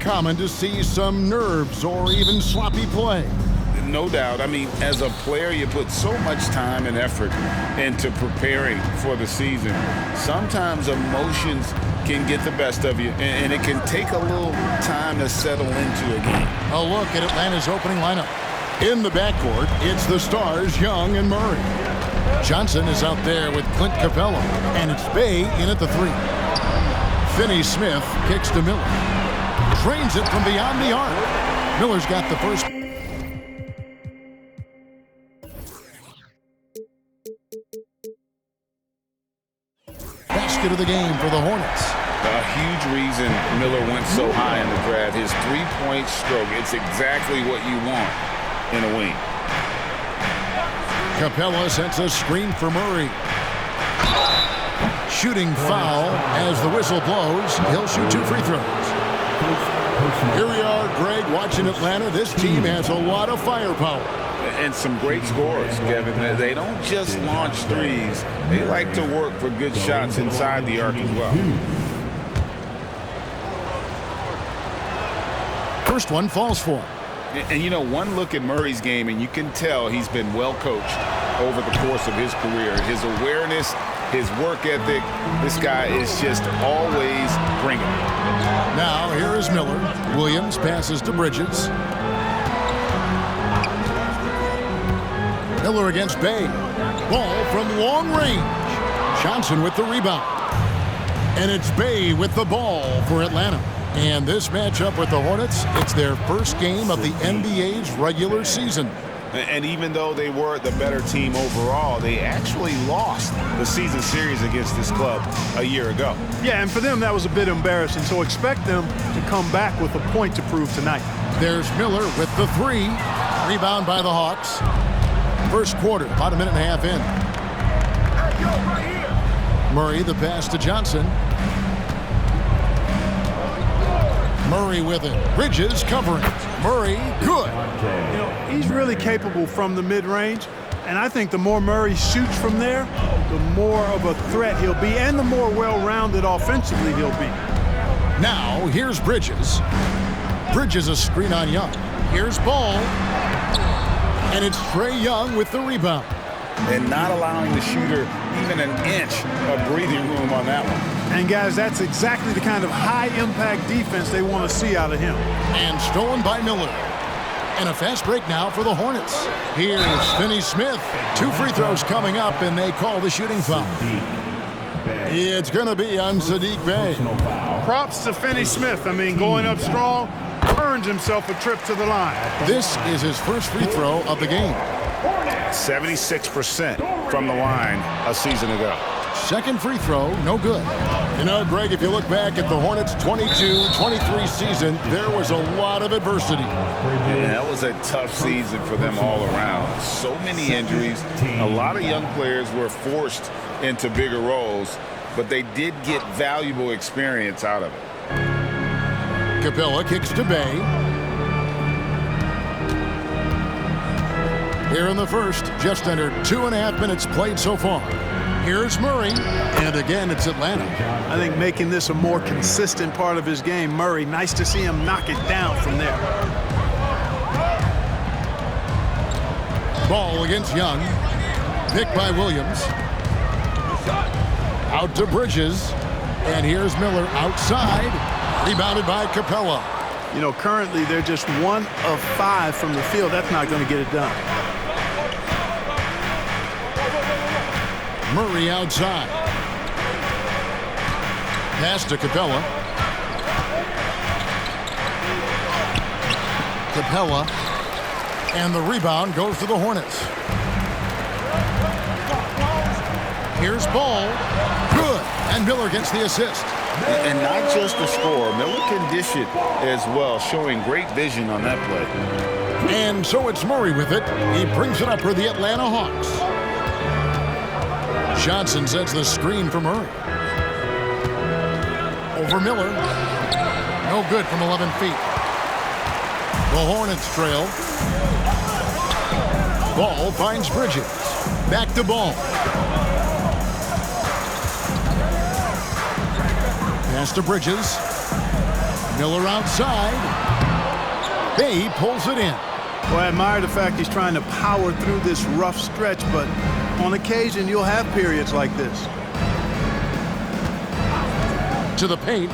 common to see some nerves or even sloppy play. No doubt. I mean, as a player, you put so much time and effort into preparing for the season. Sometimes emotions can get the best of you, and it can take a little time to settle into a game. A look at Atlanta's opening lineup. In the backcourt, it's the stars, Young and Murray. Johnson is out there with Clint Capella, and it's Bay in at the 3. Finney-Smith kicks to Miller. Drains it from beyond the arc. Miller's got the first. Basket of the game for the Hornets. A huge reason Miller went so high in the draft. His three-point stroke, it's exactly what you want in a wing. Capella sets a screen for Murray. Shooting foul as the whistle blows. He'll shoot 2 free throws. Here we are, Greg, watching Atlanta. This team has a lot of firepower. And some great scores, Kevin. They don't just launch threes. They like to work for good shots inside the arc as well. First one falls for him. And, you know, one look at Murray's game, and you can tell he's been well coached over the course of his career. His awareness, his work ethic, this guy is just always bringing it. Now, here is Miller. Williams passes to Bridges. Miller against Bay. Ball from long range. Johnson with the rebound. And it's Bay with the ball for Atlanta. And this matchup with the Hornets, it's their first game of the NBA's regular season. And even though they were the better team overall, they actually lost the season series against this club a year ago. Yeah, and for them, that was a bit embarrassing. So expect them to come back with a point to prove tonight. There's Miller with the 3. Rebound by the Hawks. First quarter, about a minute and a half in. Murray, the pass to Johnson. Murray with it. Bridges covering. Murray, good. You know, he's really capable from the mid-range, and I think the more Murray shoots from there, the more of a threat he'll be, and the more well-rounded offensively he'll be. Now, here's Bridges. Bridges a screen on Young. Here's Ball. And it's Trae Young with the rebound. And not allowing the shooter even an inch of breathing room on that one. And, guys, that's exactly the kind of high-impact defense they want to see out of him. And stolen by Miller. And a fast break now for the Hornets. Here's Finney-Smith. 2 free throws coming up, and they call the shooting foul. It's going to be on Saddiq Bey. Props to Finney-Smith. I mean, going up strong, earns himself a trip to the line. This is his first free throw of the game. 76% from the line a season ago. Second free throw, no good. You know, Greg, if you look back at the Hornets' 22-23 season, there was a lot of adversity. Yeah, that was a tough season for them all around. So many injuries. A lot of young players were forced into bigger roles, but they did get valuable experience out of it. Capella kicks to Bay. Here in the first, just under 2.5 minutes played so far. Here's Murray, and again, it's Atlanta. I think making this a more consistent part of his game, Murray, nice to see him knock it down from there. Ball against Young. Picked by Williams. Out to Bridges. And here's Miller outside. Rebounded by Capella. You know, currently they're just 1 of 5 from the field. That's not going to get it done. Murray outside. Pass to Capella. Capella. And the rebound goes to the Hornets. Here's Ball. Good. And Miller gets the assist. And not just the score. Miller can dish it as well, showing great vision on that play. And so it's Murray with it. He brings it up for the Atlanta Hawks. Johnson sets the screen for Murray. Over Miller. No good from 11 feet. The Hornets trail. Ball finds Bridges. Back to Ball. Pass to Bridges. Miller outside. Bay pulls it in. Well, I admire the fact he's trying to power through this rough stretch, but on occasion you'll have periods like this. To the paint.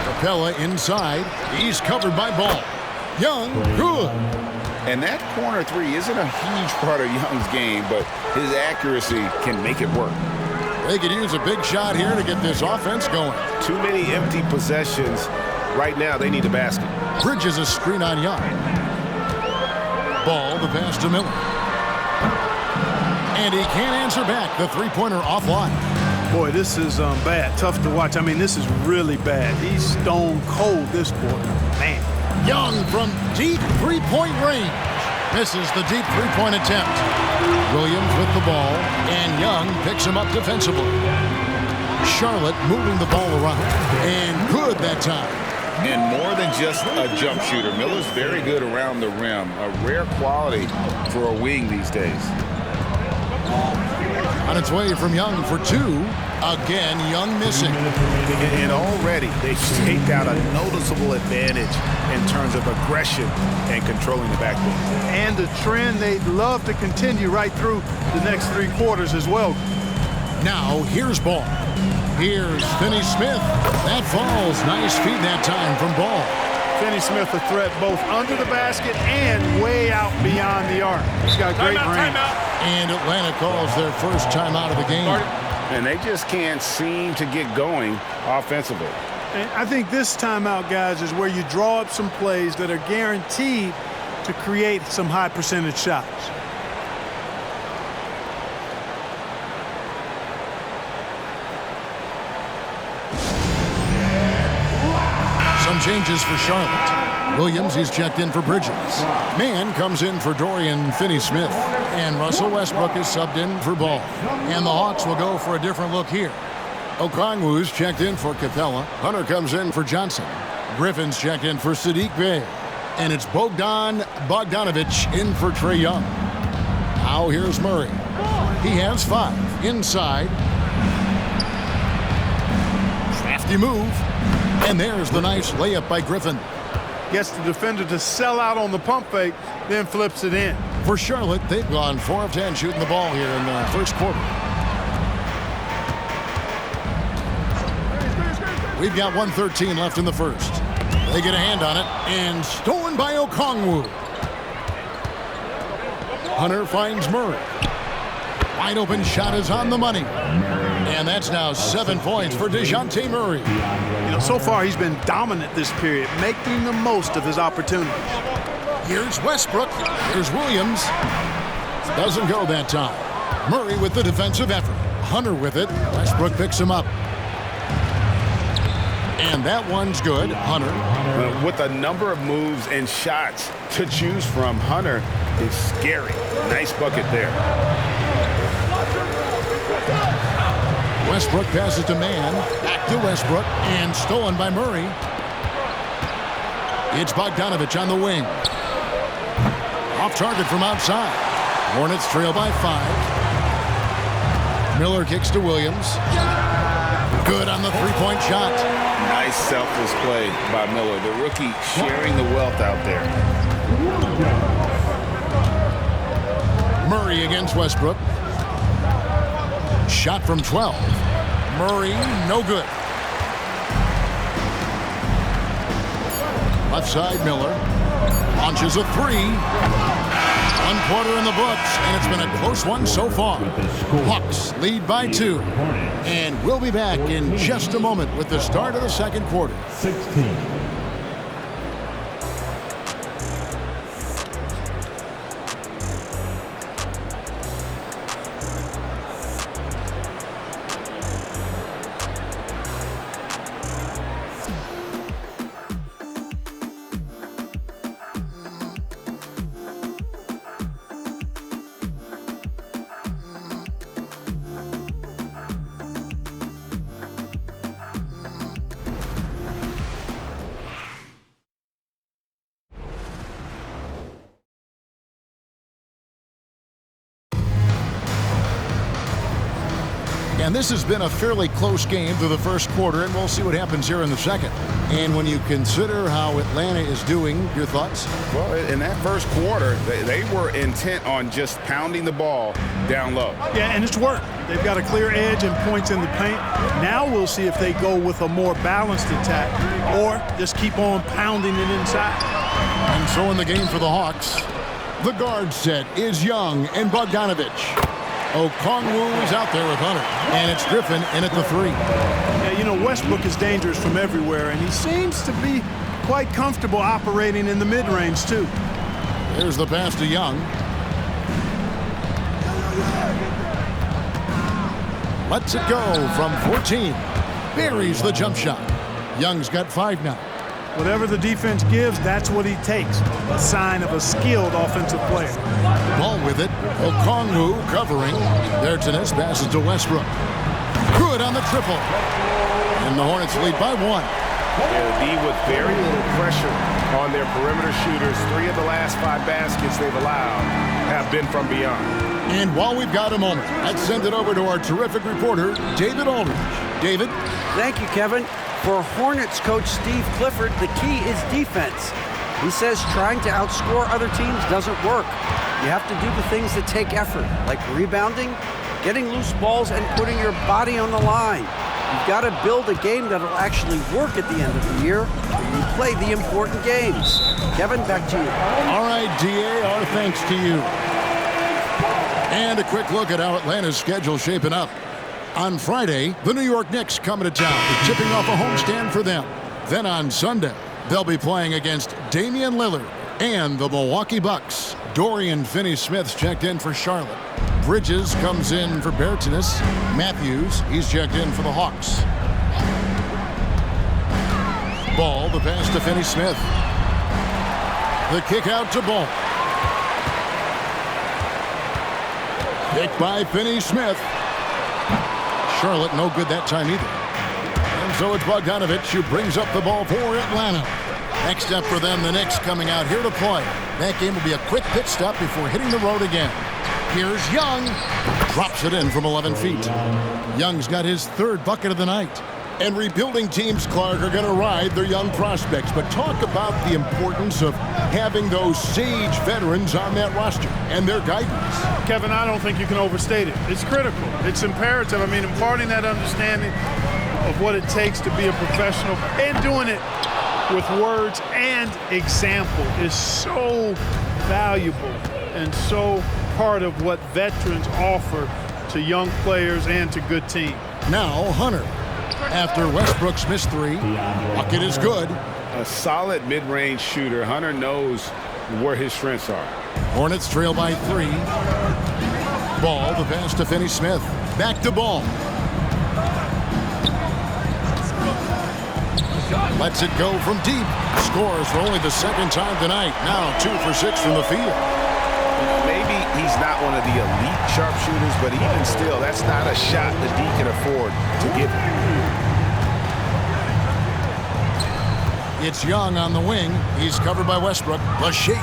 Capella inside. He's covered by Ball. Young, good. And that corner three isn't a huge part of Young's game, but his accuracy can make it work. They could use a big shot here to get this offense going. Too many empty possessions. Right now, they need a basket. Bridges a screen on Young. Ball, the pass to Miller. And he can't answer back. The three-pointer offline. Boy, this is bad. Tough to watch. I mean, this is really bad. He's stone cold this quarter. Man. Young from deep three-point range. Misses the deep three-point attempt. Williams with the ball, and Young picks him up defensively. Charlotte moving the ball around, and good that time. And more than just a jump shooter, Miller's very good around the rim. A rare quality for a wing these days. On its way from Young for two. Again, Young missing. And already they've staked out a noticeable advantage in terms of aggression and controlling the backcourt. And the trend they'd love to continue right through the next three quarters as well. Now, here's Ball. Here's Finney-Smith. That falls. Nice feed that time from Ball. Finney-Smith a threat both under the basket and way out beyond the arc. He's got great range. And Atlanta calls their first timeout of the game. And they just can't seem to get going offensively. And I think this timeout, guys, is where you draw up some plays that are guaranteed to create some high percentage shots. Some changes for Charlotte. Williams, he's checked in for Bridges. Mann comes in for Dorian Finney-Smith. And Russell Westbrook is subbed in for Ball. And the Hawks will go for a different look here. Okongwu's checked in for Capella. Hunter comes in for Johnson. Griffin's checked in for Sadiq Bey. And it's Bogdan Bogdanovic in for Trae Young. Now here's Murray. He has 5. Inside. Crafty move. And there's the nice layup by Griffin. Gets the defender to sell out on the pump fake, then flips it in. For Charlotte, they've gone 4 of 10 shooting the ball here in the first quarter. We've got 1:13 left in the first. They get a hand on it, and stolen by Okongwu. Hunter finds Murray. Wide open shot is on the money. And that's now 7 points for DeJounte Murray. You know, so far he's been dominant this period, making the most of his opportunities. Here's Westbrook. Here's Williams. Doesn't go that time. Murray with the defensive effort. Hunter with it. Westbrook picks him up. And that one's good. Hunter. With a number of moves and shots to choose from, Hunter is scary. Nice bucket there. Westbrook passes to Mann. Back to Westbrook. And stolen by Murray. It's Bogdanovic on the wing. Off target from outside. Hornets trail by 5. Miller kicks to Williams. Good on the three-point shot. Nice selfless play by Miller. The rookie sharing the wealth out there. Murray against Westbrook. Shot from 12. Murray, no good. Left side, Miller. Launches a 3. 1 quarter in the books, and it's been a close one so far. Hawks lead by 2. And we'll be back in just a moment with the start of the second quarter. 16. And this has been a fairly close game through the first quarter, and we'll see what happens here in the second. And when you consider how Atlanta is doing, your thoughts? Well, in that first quarter, they were intent on just pounding the ball down low. Yeah, and it's worked. They've got a clear edge and points in the paint. Now we'll see if they go with a more balanced attack or just keep on pounding it inside. And so in the game for the Hawks, the guard set is Young and Bogdanovich. Okongwu is out there with Hunter, and it's Griffin in at the 3. Yeah, you know, Westbrook is dangerous from everywhere, and he seems to be quite comfortable operating in the mid-range, too. There's the pass to Young. Lets it go from 14. Buries the jump shot. Young's got 5 now. Whatever the defense gives, that's what he takes. A sign of a skilled offensive player. Ball with it. Okongwu covering. Bertans passes to Westbrook. Good on the triple. And the Hornets lead by 1. Yeah, the D with very little pressure on their perimeter shooters. 3 of the last 5 baskets they've allowed have been from beyond. And while we've got a moment, let's send it over to our terrific reporter, David Aldridge. David? Thank you, Kevin. For Hornets coach Steve Clifford, the key is defense. He says trying to outscore other teams doesn't work. You have to do the things that take effort, like rebounding, getting loose balls, and putting your body on the line. You've got to build a game that'll actually work at the end of the year when you play the important games. Kevin, back to you. All right, DA, our thanks to you. And a quick look at how Atlanta's schedule shaping up. On Friday, the New York Knicks coming to town, tipping off a homestand for them. Then on Sunday, they'll be playing against Damian Lillard and the Milwaukee Bucks. Dorian Finney-Smith's checked in for Charlotte. Bridges comes in for Bertans. Matthews, he's checked in for the Hawks. Ball, the pass to Finney-Smith. The kick out to Ball. Picked by Finney-Smith. Charlotte no good that time either. And so it's Bogdanovich who brings up the ball for Atlanta. Next up for them, the Knicks coming out here to play. That game will be a quick pit stop before hitting the road again. Here's Young. Drops it in from 11 feet. Young's got his 3rd bucket of the night. And rebuilding teams, Clark, are going to ride their young prospects. But talk about the importance of having those sage veterans on that roster and their guidance. Kevin, I don't think you can overstate it. It's critical. It's imperative. I mean, imparting that understanding of what it takes to be a professional and doing it with words and example is so valuable and so part of what veterans offer to young players and to good teams. Now Hunter. After Westbrook's missed 3, bucket is good. A solid mid-range shooter. Hunter knows where his strengths are. Hornets trail by 3. Ball, the pass to Finney-Smith. Back to Ball. Lets it go from deep. Scores for only the 2nd time tonight. Now 2 for 6 from the field. Maybe he's not one of the elite sharpshooters, but even still, that's not a shot the D can afford to give him. It's Young on the wing. He's covered by Westbrook. The shake.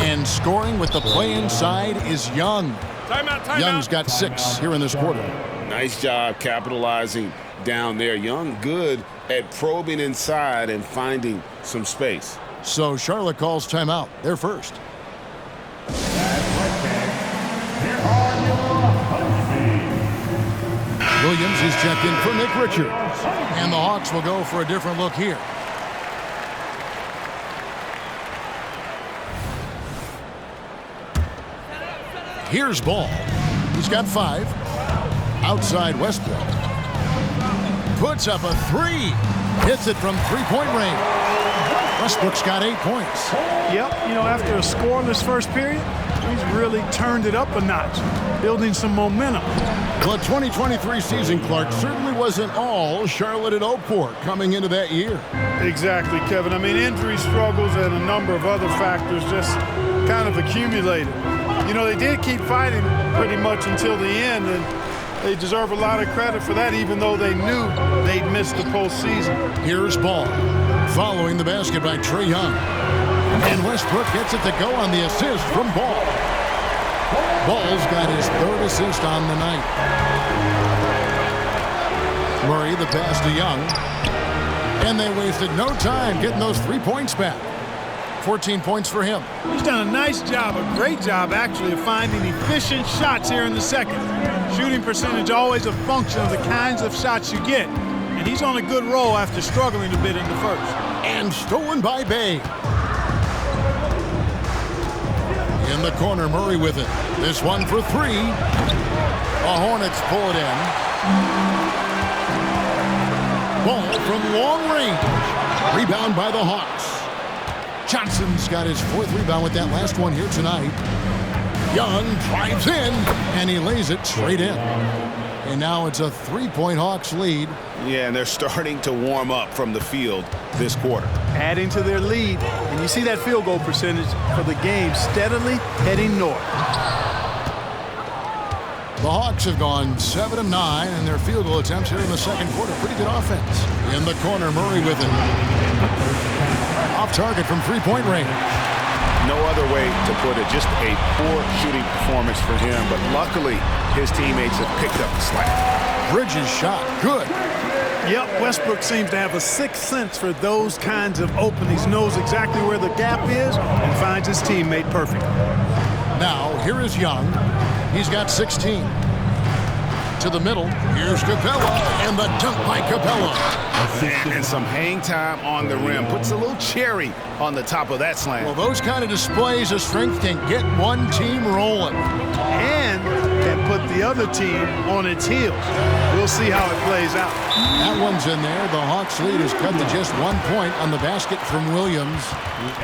And scoring with the play inside is Young. Timeout. Young's got 6 here in this quarter. Nice job capitalizing down there. Young good at probing inside and finding some space. So Charlotte calls timeout. They're first. Williams is checked in for Nick Richards. And the Hawks will go for a different look here. Here's Ball. He's got 5. Outside Westbrook. Puts up a 3. Hits it from 3-point range. Westbrook's got 8 points. Yep, you know, after a scoreless first period, he's really turned it up a notch, building some momentum. The 2023 season, Clark, certainly wasn't all Charlotte had hoped for coming into that year. Exactly, Kevin. I mean, injury struggles and a number of other factors just kind of accumulated. You know, they did keep fighting pretty much until the end, and they deserve a lot of credit for that, even though they knew they'd missed the postseason. Here's Ball, following the basket by Trae Young. And Westbrook gets it to go on the assist from Ball. Ball's got his 3rd assist on the night. Murray the pass to Young. And they wasted no time getting those 3 points back. 14 points for him. He's done a nice job, a great job actually, of finding efficient shots here in the second. Shooting percentage always a function of the kinds of shots you get. And he's on a good roll after struggling a bit in the first. And stolen by Bay. In the corner, Murray with it. This one for 3. The Hornets pull it in. Ball from long range. Rebound by the Hawks. Johnson's got his 4th rebound with that last one here tonight. Young drives in, and he lays it straight in. And now it's a 3-point Hawks lead. Yeah, and they're starting to warm up from the field this quarter. Adding to their lead, and you see that field goal percentage for the game steadily heading north. The Hawks have gone 7 of 9 in their field goal attempts here in the second quarter. Pretty good offense. In the corner, Murray with it. Off target from 3-point range. No other way to put it. Just a poor shooting performance for him, but luckily his teammates have picked up the slack. Bridges shot. Good. Yep, Westbrook seems to have a sixth sense for those kinds of openings. Knows exactly where the gap is and finds his teammate perfect. Now, here is Young. He's got 16. To the middle. Here's Capella, and the dunk by Capella. And some hang time on the rim. Puts a little cherry on the top of that slam. Well, those kind of displays of strength can get one team rolling. And can put the other team on its heels. We'll see how it plays out. That one's in there. The Hawks lead is cut to just 1 point on the basket from Williams.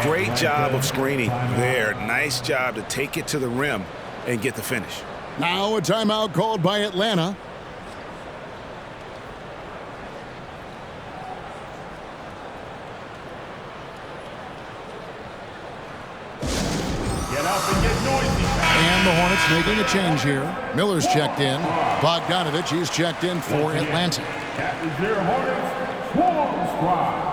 Great job of screening there. Nice job to take it to the rim and get the finish. Now a timeout called by Atlanta. Get up and get noisy. And the Hornets making a change here. Miller's checked in. Bogdanovich, he's checked in for Atlanta. That is their Hornets Swarm Squad.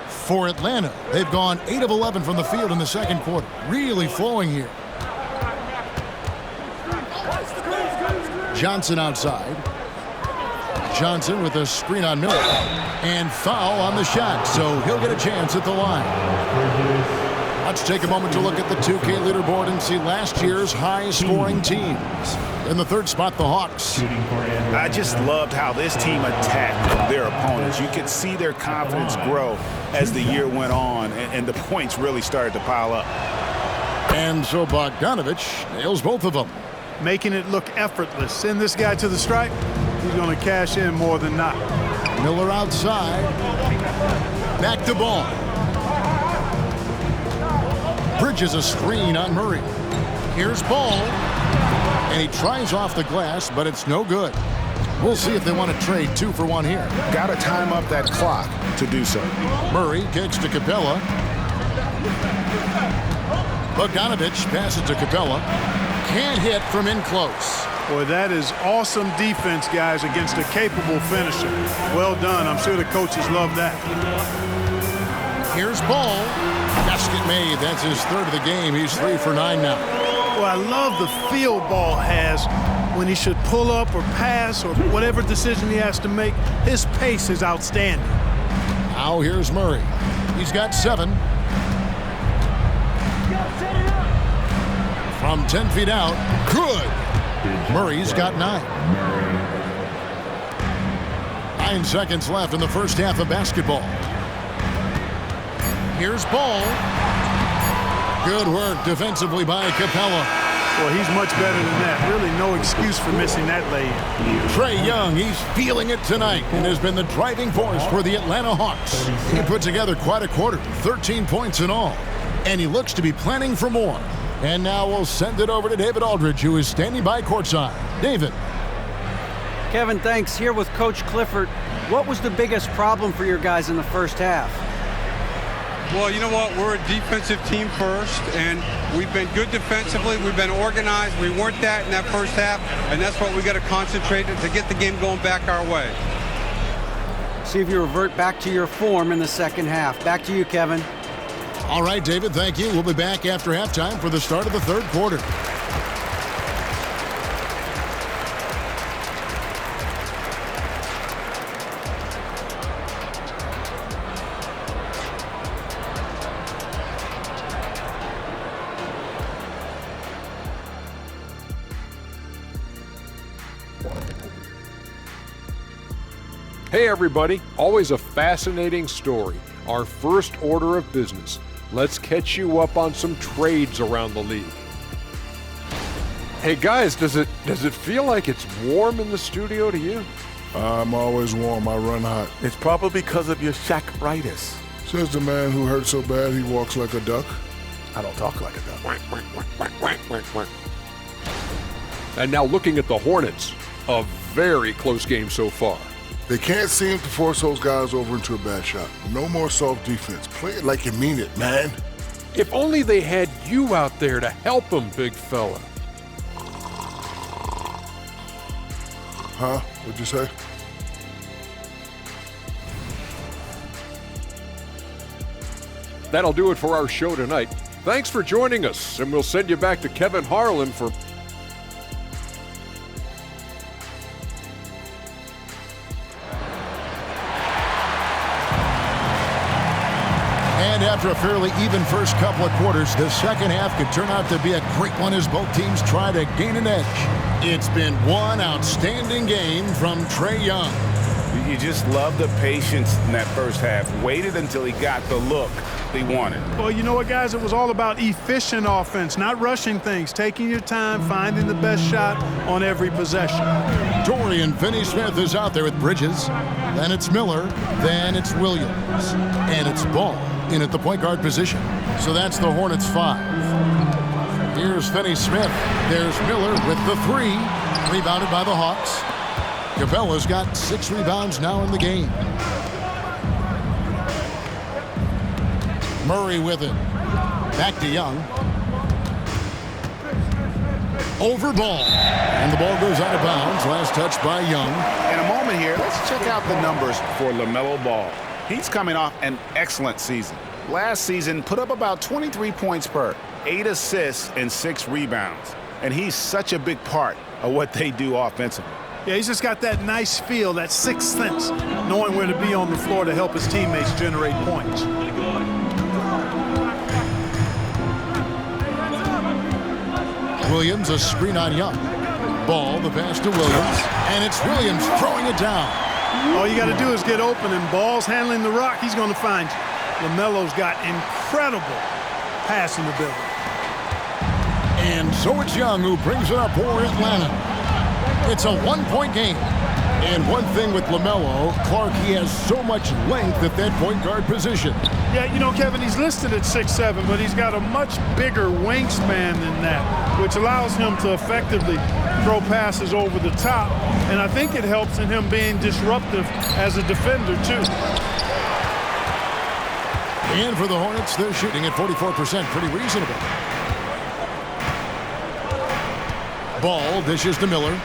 For Atlanta, they've gone 8 of 11 from the field in the second quarter. Really flowing here. Johnson outside. Johnson with a screen on Miller. And foul on the shot, so he'll get a chance at the line. Let's take a moment to look at the 2K leaderboard and see last year's high-scoring teams. In the third spot, the Hawks. I just loved how this team attacked their opponents. You could see their confidence grow as the year went on, and the points really started to pile up. And so Bogdanovich nails both of them. Making it look effortless. Send this guy to the stripe. He's going to cash in more than not. Miller outside. Back to ball. Bridges a screen on Murray. Here's Ball. And he tries off the glass, but it's no good. We'll see if they want to trade 2 for 1 here. Got to time up that clock to do so. Murray kicks to Capella. Bogdanovich passes to Capella. Can't hit from in close. Boy, that is awesome defense, guys, against a capable finisher. Well done. I'm sure the coaches love that. Here's Ball. Basket made. That's his 3rd of the game. He's 3 for 9 now. Well, I love the feel Ball has when he should pull up or pass or whatever decision he has to make. His pace is outstanding. Now here's Murray. He's got 7. From 10 feet out. Good. Murray's got 9. 9 seconds left in the first half of basketball. Here's Ball. Good work defensively by Capella. Well, he's much better than that. Really no excuse for missing that lay-in. Trae Young, he's feeling it tonight and has been the driving force for the Atlanta Hawks. He put together quite a quarter, 13 points in all. And he looks to be planning for more. And now we'll send it over to David Aldridge, who is standing by courtside. David. Kevin, thanks. Here with Coach Clifford. What was the biggest problem for your guys in the first half? Well, you know what? We're a defensive team first, and we've been good defensively. We've been organized. We weren't that in that first half, and that's what we got to concentrate on to get the game going back our way. See if you revert back to your form in the second half. Back to you, Kevin. All right, David, thank you. We'll be back after halftime for the start of the third quarter. Hey everybody, always a fascinating story. Our first order of business. Let's catch you up on some trades around the league. Hey guys, does it feel like it's warm in the studio to you? I'm always warm. I run hot. It's probably because of your Shaq-ritis. Says the man who hurt so bad he walks like a duck. I don't talk like a duck. And now looking at the Hornets, a very close game so far. They can't seem to force those guys over into a bad shot. No more soft defense. Play it like you mean it, man. If only they had you out there to help them, big fella. Huh? What'd you say? That'll do it for our show tonight. Thanks for joining us, and we'll send you back to Kevin Harlan for... And after a fairly even first couple of quarters, the second half could turn out to be a great one as both teams try to gain an edge. It's been one outstanding game from Trae Young. You just love the patience in that first half. Waited until he got the look he wanted. Well, you know what, guys? It was all about efficient offense, not rushing things, taking your time, finding the best shot on every possession. Dorian Finney-Smith is out there with Bridges. Then it's Miller. Then it's Williams. And it's Ball in at the point guard position. So that's the Hornets 5. Here's Finney-Smith. There's Miller with the 3. Rebounded by the Hawks. Capella's got 6 rebounds now in the game. Murray with it. Back to Young. Over Ball. And the ball goes out of bounds. Last touch by Young. In a moment here, let's check out the numbers for LaMelo Ball. He's coming off an excellent season. Last season, put up about 23 points per, 8 assists, and 6 rebounds. And he's such a big part of what they do offensively. Yeah, he's just got that nice feel, that sixth sense, knowing where to be on the floor to help his teammates generate points. Williams, a screen on Young. Ball, the pass to Williams, and it's Williams throwing it down. All you got to do is get open, and Ball's handling the rock. He's going to find you. LaMelo's got incredible passing ability. And so it's Young who brings it up for Atlanta. It's a one-point game. And one thing with LaMelo, Clark, he has so much length at that point guard position. Yeah, you know, Kevin, he's listed at 6'7", but he's got a much bigger wingspan than that, which allows him to effectively throw passes over the top. And I think it helps in him being disruptive as a defender, too. And for the Hornets, they're shooting at 44%, pretty reasonable. Ball dishes to Miller.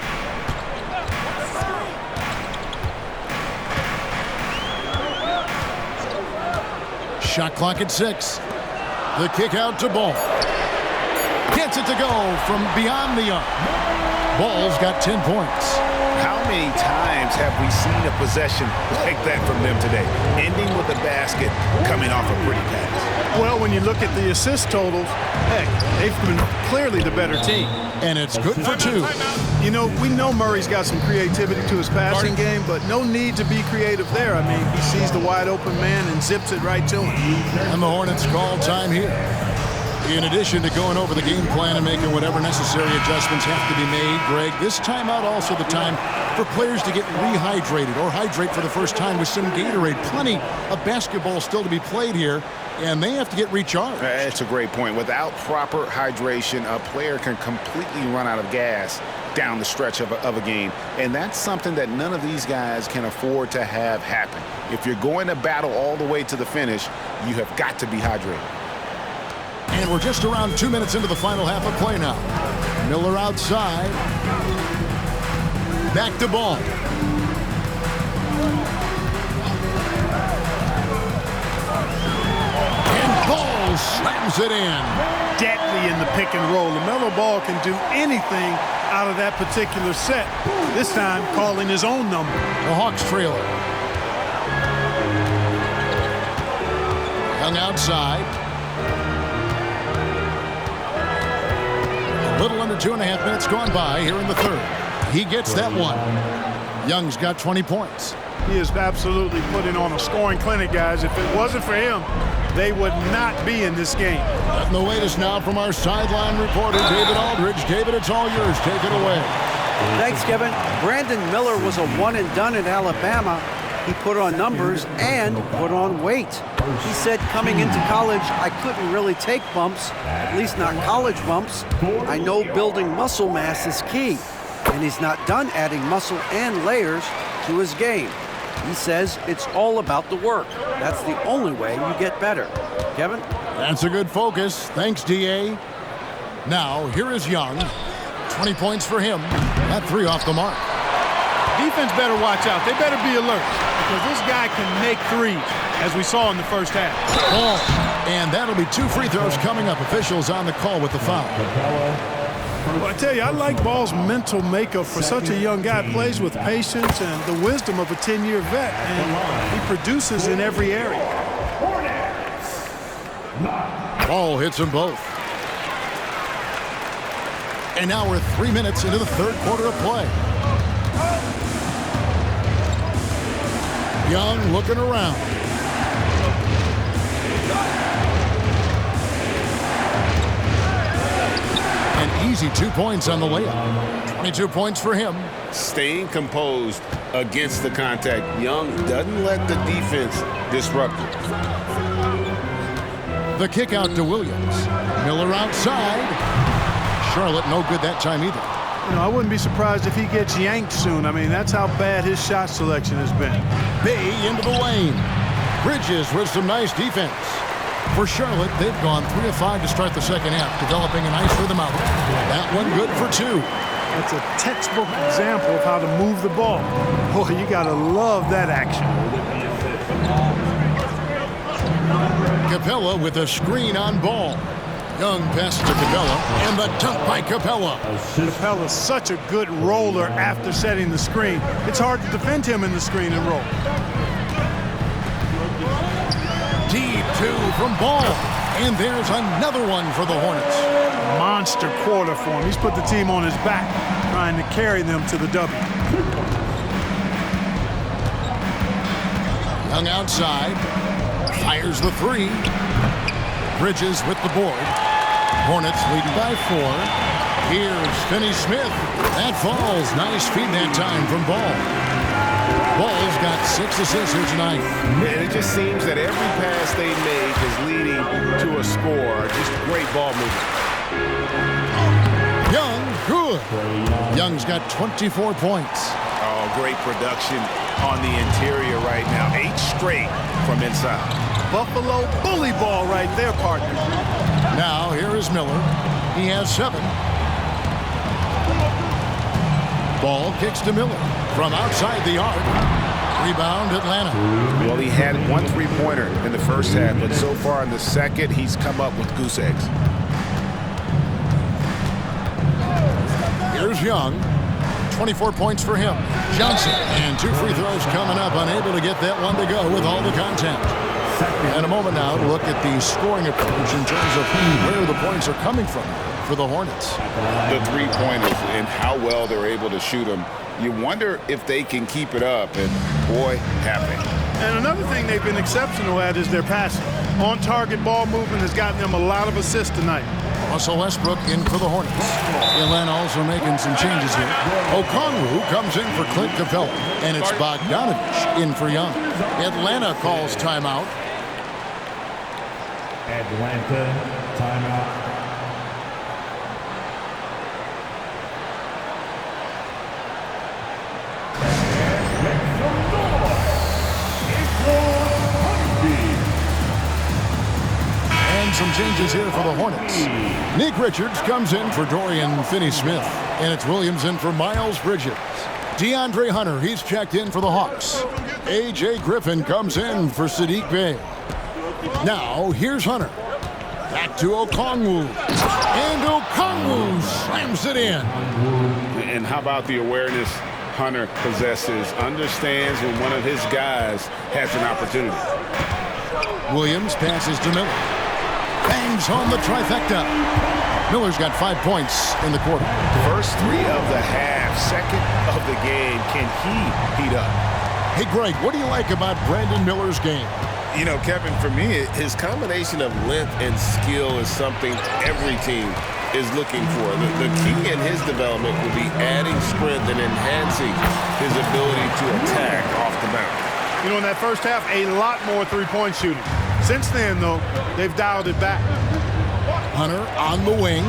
Shot clock at 6. The kick out to Ball. Gets it to go from beyond the arc. Ball's got 10 points. How many times have we seen a possession like that from them today? Ending with a basket, coming off a pretty pass. Well, when you look at the assist totals, heck, they've been clearly the better team. And it's good for 2. You know, we know Murray's got some creativity to his passing game, but no need to be creative there. I mean, he sees the wide open man and zips it right to him. And the Hornets call time here. In addition to going over the game plan and making whatever necessary adjustments have to be made, Greg, this timeout also the time for players to get rehydrated or hydrate for the first time with some Gatorade. Plenty of basketball still to be played here, and they have to get recharged. That's a great point. Without proper hydration, a player can completely run out of gas down the stretch of a game. And that's something that none of these guys can afford to have happen. If you're going to battle all the way to the finish, you have got to be hydrated. And we're just around 2 minutes into the final half of play now. Miller outside. Back to Ball. And Ball slams it in. Deadly in the pick and roll. LaMelo Ball can do anything out of that particular set. This time calling his own number. The Hawks trail it. Young outside. A little under 2.5 minutes gone by here in the third. He gets that one. Young's got 20 points. He is absolutely putting on a scoring clinic, guys. If it wasn't for him, they would not be in this game. And the latest now from our sideline reporter, David Aldridge. David, it's all yours. Take it away. Thanks, Kevin. Brandon Miller was a one-and-done at Alabama. He put on numbers and put on weight. He said coming into college, I couldn't really take bumps, at least not college bumps. I know building muscle mass is key, and he's not done adding muscle and layers to his game. He says it's all about the work. That's the only way you get better. Kevin? That's a good focus. Thanks, D.A. Now, here is Young. 20 points for him. That 3 off the mark. Defense better watch out. They better be alert because this guy can make threes, as we saw in the first half. Ball. And that'll be 2 free throws coming up. Officials on the call with the foul. Well, I tell you, I like Ball's mental makeup for such a young guy. Plays with patience and the wisdom of a 10-year vet, and he produces in every area. Ball hits them both. And now we're 3 minutes into the third quarter of play. Young looking around. An easy 2 points on the layup. 22 points for him. Staying composed against the contact. Young doesn't let the defense disrupt it. The kick out to Williams. Miller outside. Charlotte no good that time either. You know, I wouldn't be surprised if he gets yanked soon. I mean, that's how bad his shot selection has been. Bay into the lane. Bridges with some nice defense. For Charlotte, they've gone 3 of 5 to start the second half, developing a nice rhythm out. That one good for 2. That's a textbook example of how to move the ball. Boy, you got to love that action. Capella with a screen on Ball. Young passes to Capella, and the dunk by Capella. Capella's such a good roller after setting the screen. It's hard to defend him in the screen and roll. Deep 2 from Ball. And there's another one for the Hornets. Monster quarter for him. He's put the team on his back, trying to carry them to the W. Young outside. Fires the 3. Bridges with the board. Hornets lead by 4. Here's Finney-Smith. That falls. Nice feed that time from Ball. Ball's got 6 assists here tonight. And it just seems that every pass they make is leading to a score. Just great ball movement. Young, good. Young's got 24 points. Oh, great production on the interior right now. 8 straight from inside. Buffalo bully ball right there, partner. Now, here is Miller. He has 7. Ball kicks to Miller from outside the arc. Rebound, Atlanta. Well, he had 1 3-pointer in the first half, but so far in the second, he's come up with goose eggs. Here's Young. 24 points for him. Johnson, and 2 free throws coming up, unable to get that one to go with all the contact. And a moment now to look at the scoring approach in terms of where the points are coming from for the Hornets. The 3-pointers and how well they're able to shoot them. You wonder if they can keep it up, and boy, have they. And another thing they've been exceptional at is their passing. On-target ball movement has gotten them a lot of assists tonight. Russell Westbrook in for the Hornets. Atlanta also making some changes here. Okongwu comes in for Clint Capella, and it's Bogdanovich in for Young. Atlanta calls timeout. Atlanta timeout. And some changes here for the Hornets. Nick Richards comes in for Dorian Finney-Smith, and it's Williams in for Miles Bridges. DeAndre Hunter, he's checked in for the Hawks. A.J. Griffin comes in for Sadiq Bey. Now, here's Hunter. Back to Okongwu. And Okongwu slams it in. And how about the awareness Hunter possesses? Understands when one of his guys has an opportunity. Williams passes to Miller. Bangs home the trifecta. Miller's got 5 points in the quarter. First 3 of the half, second of the game. Can he heat up? Hey, Greg, what do you like about Brandon Miller's game? You know, Kevin, for me, his combination of length and skill is something every team is looking for. The key in his development will be adding strength and enhancing his ability to attack off the bounce. You know, in that first half, a lot more three-point shooting. Since then, though, they've dialed it back. Hunter on the wing.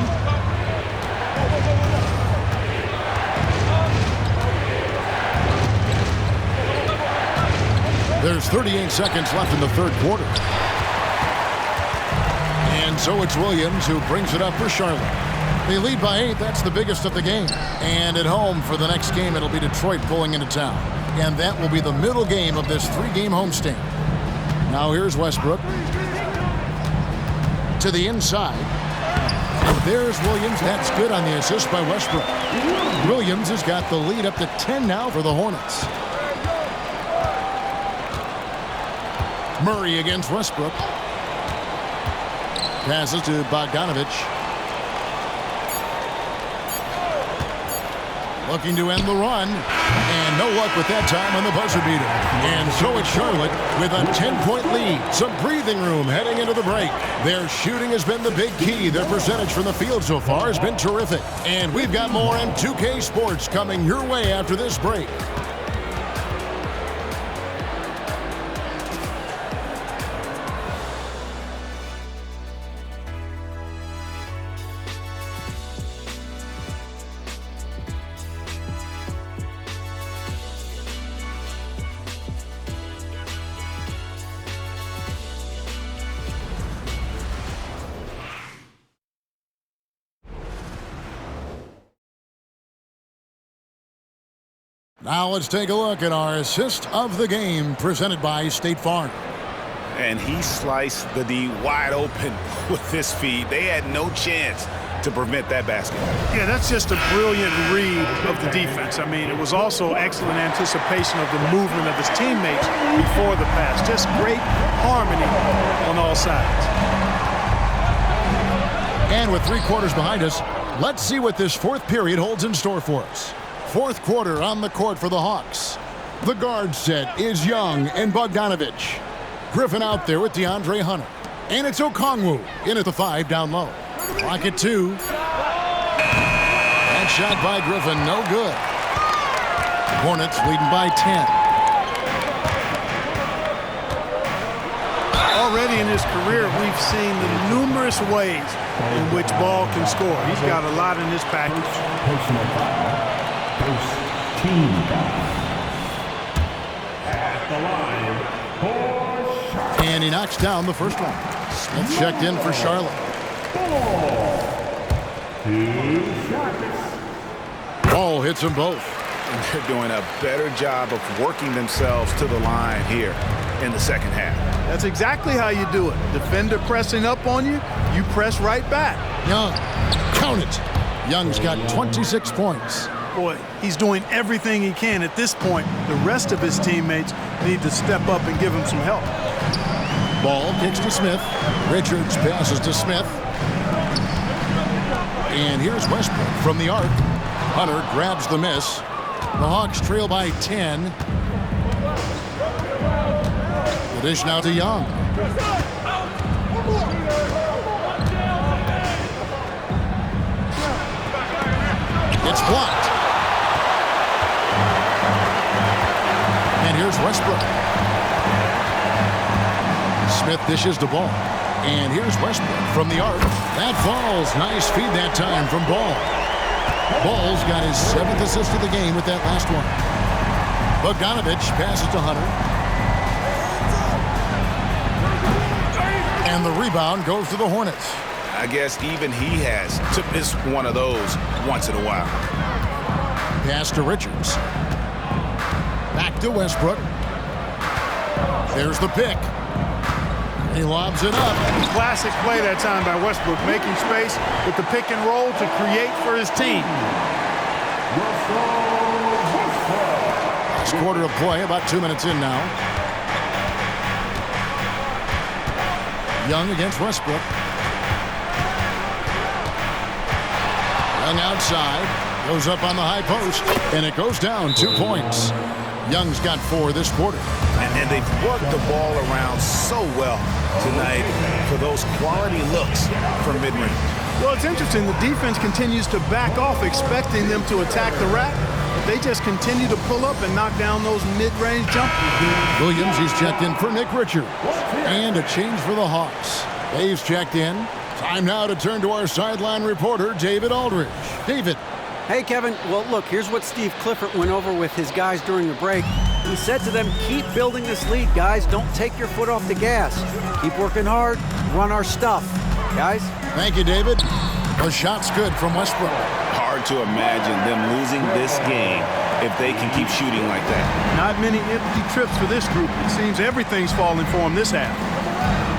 There's 38 seconds left in the third quarter. And so it's Williams who brings it up for Charlotte. They lead by 8. That's the biggest of the game. And at home for the next game, it'll be Detroit pulling into town. And that will be the middle game of this 3-game homestand. Now here's Westbrook. To the inside. And there's Williams. That's good on the assist by Westbrook. Williams has got the lead up to 10 now for the Hornets. Murray against Westbrook. Passes to Bogdanovich. Looking to end the run. And no luck with that time on the buzzer beater. And so it's Charlotte with a 10-point lead. Some breathing room heading into the break. Their shooting has been the big key. Their percentage from the field so far has been terrific. And we've got more M2K Sports coming your way after this break. Now let's take a look at our assist of the game presented by State Farm. And he sliced the D wide open with his feed. They had no chance to prevent that basket. Yeah, that's just a brilliant read of the defense. I mean, it was also excellent anticipation of the movement of his teammates before the pass. Just great harmony on all sides. And with 3 quarters behind us, let's see what this fourth period holds in store for us. Fourth quarter on the court for the Hawks. The guard set is Young and Bogdanovich. Griffin out there with DeAndre Hunter. And it's Okongwu in at the 5 down low. Clock at 2. That shot by Griffin, no good. Hornets leading by 10. Already in his career, we've seen the numerous ways in which Ball can score. He's got a lot in his package. Personal foul. First team foul. At the line for Charlotte. And he knocks down the first one. Smith checked in for Charlotte. Ball hits them both. And they're doing a better job of working themselves to the line here in the second half. That's exactly how you do it. Defender pressing up on you, you press right back. Young, count it. Young's got 26 points. Boy, he's doing everything he can at this point. The rest of his teammates need to step up and give him some help. Ball kicks to Smith. Richards passes to Smith. And here's Westbrook from the arc. Hunter grabs the miss. The Hawks trail by 10. The dish now to Young. It's blocked. And here's Westbrook. Smith dishes the ball. And here's Westbrook from the arc. That falls. Nice feed that time from Ball. Ball's got his 7th assist of the game with that last one. Bogdanovich passes to Hunter. And the rebound goes to the Hornets. I guess even he has to miss one of those once in a while. Pass to Richards. Back to Westbrook. There's the pick. He lobs it up. Classic play that time by Westbrook, making space with the pick and roll to create for his team. Last quarter of play, about 2 minutes in now. Young against Westbrook. Young outside, goes up on the high post, and it goes down 2 points. Young's got 4 this quarter. And they've worked the ball around so well tonight for those quality looks from mid-range. Well, it's interesting. The defense continues to back off, expecting them to attack the rack. But they just continue to pull up and knock down those mid-range jumpers. Williams, he's checked in for Nick Richards. And a change for the Hawks. Dave's checked in. Time now to turn to our sideline reporter, David Aldridge. David. Hey, Kevin. Well, look, here's what Steve Clifford went over with his guys during the break. He said to them, keep building this lead, guys. Don't take your foot off the gas. Keep working hard. Run our stuff. Guys? Thank you, David. A shot's good from Westbrook. Hard to imagine them losing this game if they can keep shooting like that. Not many empty trips for this group. It seems everything's falling for them this half.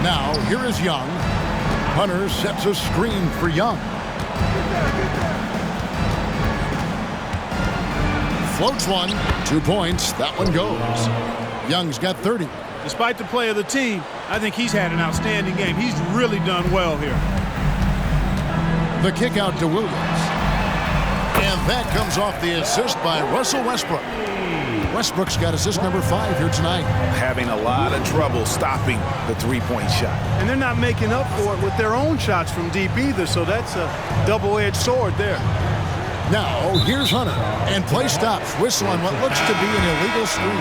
Now, here is Young. Hunter sets a screen for Young. Floats one. 2 points. That one goes. Young's got 30. Despite the play of the team, I think he's had an outstanding game. He's really done well here. The kick out to Williams. And that comes off the assist by Russell Westbrook. Westbrook's got assist number 5 here tonight. Having a lot of trouble stopping the three-point shot. And they're not making up for it with their own shots from deep either, so that's a double-edged sword there. Now, here's Hunter. And play stops. Whistle on what looks to be an illegal screen.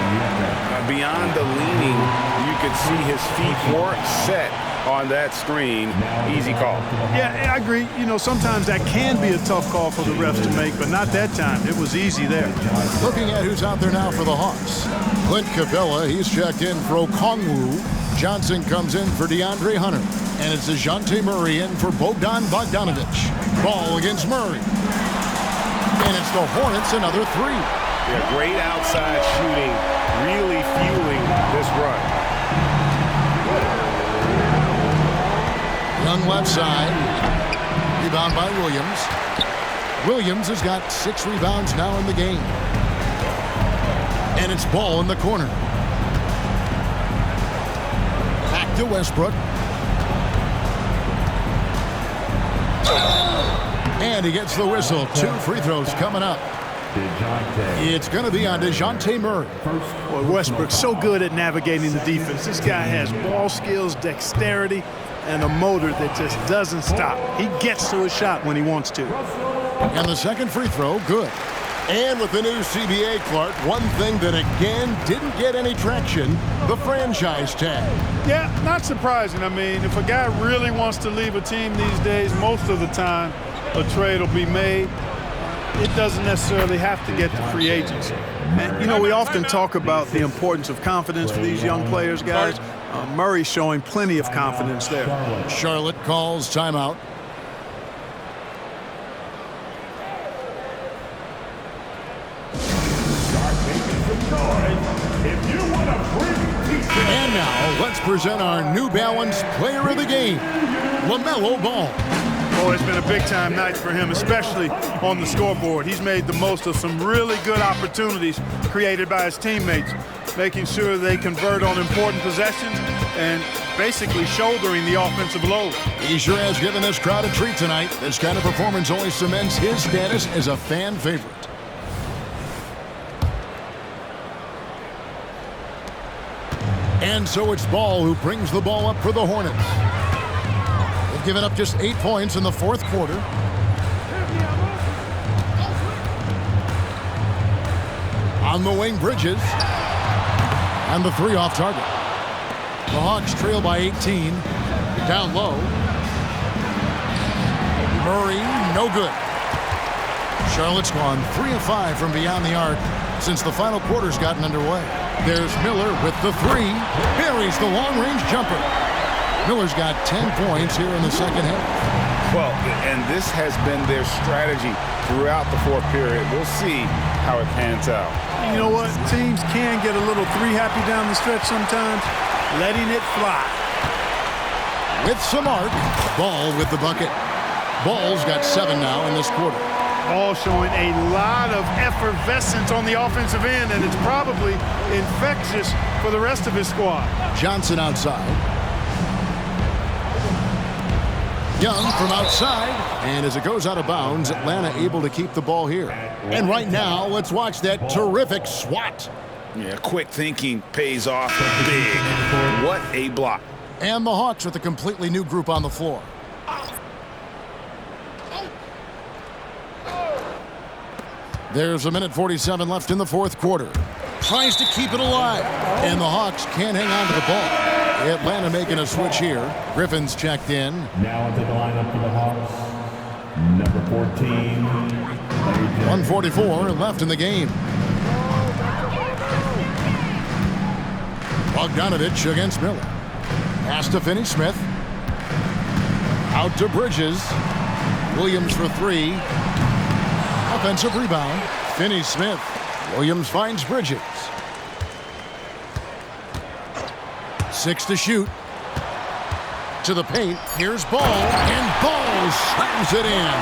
Beyond the leaning, you could see his feet weren't set on that screen. Easy call. Yeah, I agree. You know, sometimes that can be a tough call for the refs to make, but not that time. It was easy there. Looking at who's out there now for the Hawks. Clint Capella, he's checked in for Okongwu. Johnson comes in for DeAndre Hunter. And it's DeJounte Murray in for Bogdan Bogdanovic. Ball against Murray. And it's the Hornets, another 3. Yeah, great outside shooting, really fueling this run. Young left side. Rebound by Williams. Williams has got 6 rebounds now in the game. And it's ball in the corner. Back to Westbrook. And he gets the whistle. 2 free throws coming up. It's going to be on DeJounte Murray. Boy, Westbrook's so good at navigating the defense. This guy has ball skills, dexterity, and a motor that just doesn't stop. He gets to his shot when he wants to. And the second free throw, good. And with the new CBA, Clark, one thing that again didn't get any traction, the franchise tag. Yeah, not surprising. I mean, if a guy really wants to leave a team these days, most of the time a trade will be made. It doesn't necessarily have to get to free agency. And, you know, we often talk about the importance of confidence for these young players, guys. Murray's showing plenty of confidence there. Charlotte calls timeout. And now, let's present our New Balance Player of the Game, LaMelo Ball. Oh, it's been a big-time night for him, especially on the scoreboard. He's made the most of some really good opportunities created by his teammates, making sure they convert on important possessions and basically shouldering the offensive load. He sure has given this crowd a treat tonight. This kind of performance only cements his status as a fan favorite. And so it's Ball who brings the ball up for the Hornets. They've given up just 8 points in the fourth quarter. On the wing, Bridges. And the 3 off target. The Hawks trail by 18. Down low. Murray, no good. Charlotte's gone 3 of 5 from beyond the arc since the final quarter's gotten underway. There's Miller with the 3. Buries the long-range jumper. Miller's got 10 points here in the second half. Well, and this has been their strategy throughout the fourth period. We'll see how it pans out. You know what? Teams can get a little 3-happy down the stretch sometimes, letting it fly. With some arc, Ball with the bucket. Ball's got 7 now in this quarter. Ball showing a lot of effervescence on the offensive end, and it's probably infectious for the rest of his squad. Johnson outside. Young from outside. And as it goes out of bounds, Atlanta able to keep the ball here. And right now, let's watch that terrific swat. Yeah, quick thinking pays off big. What a block. And the Hawks with a completely new group on the floor. There's 1:47 left in the fourth quarter. Tries to keep it alive. And the Hawks can't hang on to the ball. Atlanta making a switch here. Griffin's checked in. Now into the lineup for the Hawks, number 14. 1:44 left in the game. Bogdanovich against Miller. Pass to Finney-Smith. Out to Bridges. Williams for three. Offensive rebound. Finney-Smith. Williams finds Bridges. 6 to shoot. To the paint. Here's Ball. And Ball slams it in.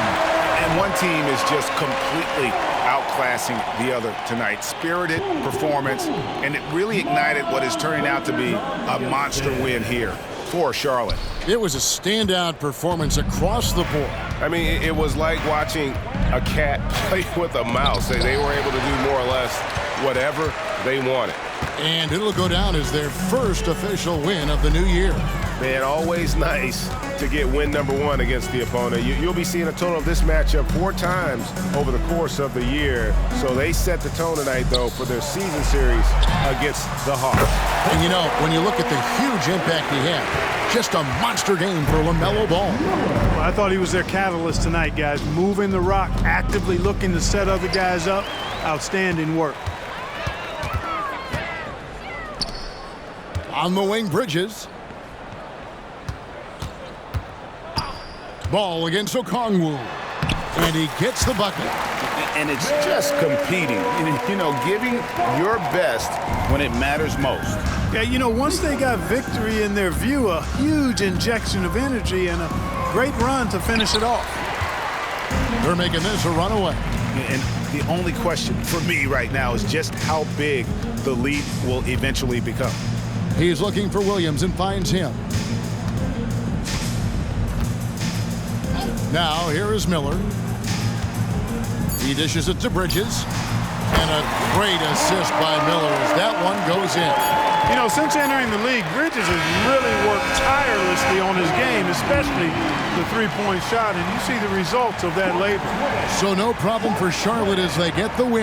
And one team is just completely outclassing the other tonight. Spirited performance, and it really ignited what is turning out to be a monster win here for Charlotte. It was a standout performance across the board. I mean, it was like watching a cat play with a mouse. They were able to do more or less whatever they wanted. And it'll go down as their first official win of the new year. Man, always nice to get win number 1 against the opponent. You'll be seeing a total of this matchup 4 times over the course of the year. So they set the tone tonight, though, for their season series against the Hawks. And, you know, when you look at the huge impact he had, just a monster game for LaMelo Ball. Well, I thought he was their catalyst tonight, guys. Moving the rock, actively looking to set other guys up. Outstanding work. On the wing, Bridges. Ball against Okongwu. And he gets the bucket. And it's just competing, you know, giving your best when it matters most. Yeah, you know, once they got victory in their view, a huge injection of energy and a great run to finish it off. They're making this a runaway. And the only question for me right now is just how big the lead will eventually become. He's looking for Williams and finds him. Now, here is Miller. He dishes it to Bridges. And a great assist by Miller as that one goes in. You know, since entering the league, Bridges has really worked tirelessly on his game, especially the three-point shot, and you see the results of that labor. So no problem for Charlotte as they get the win.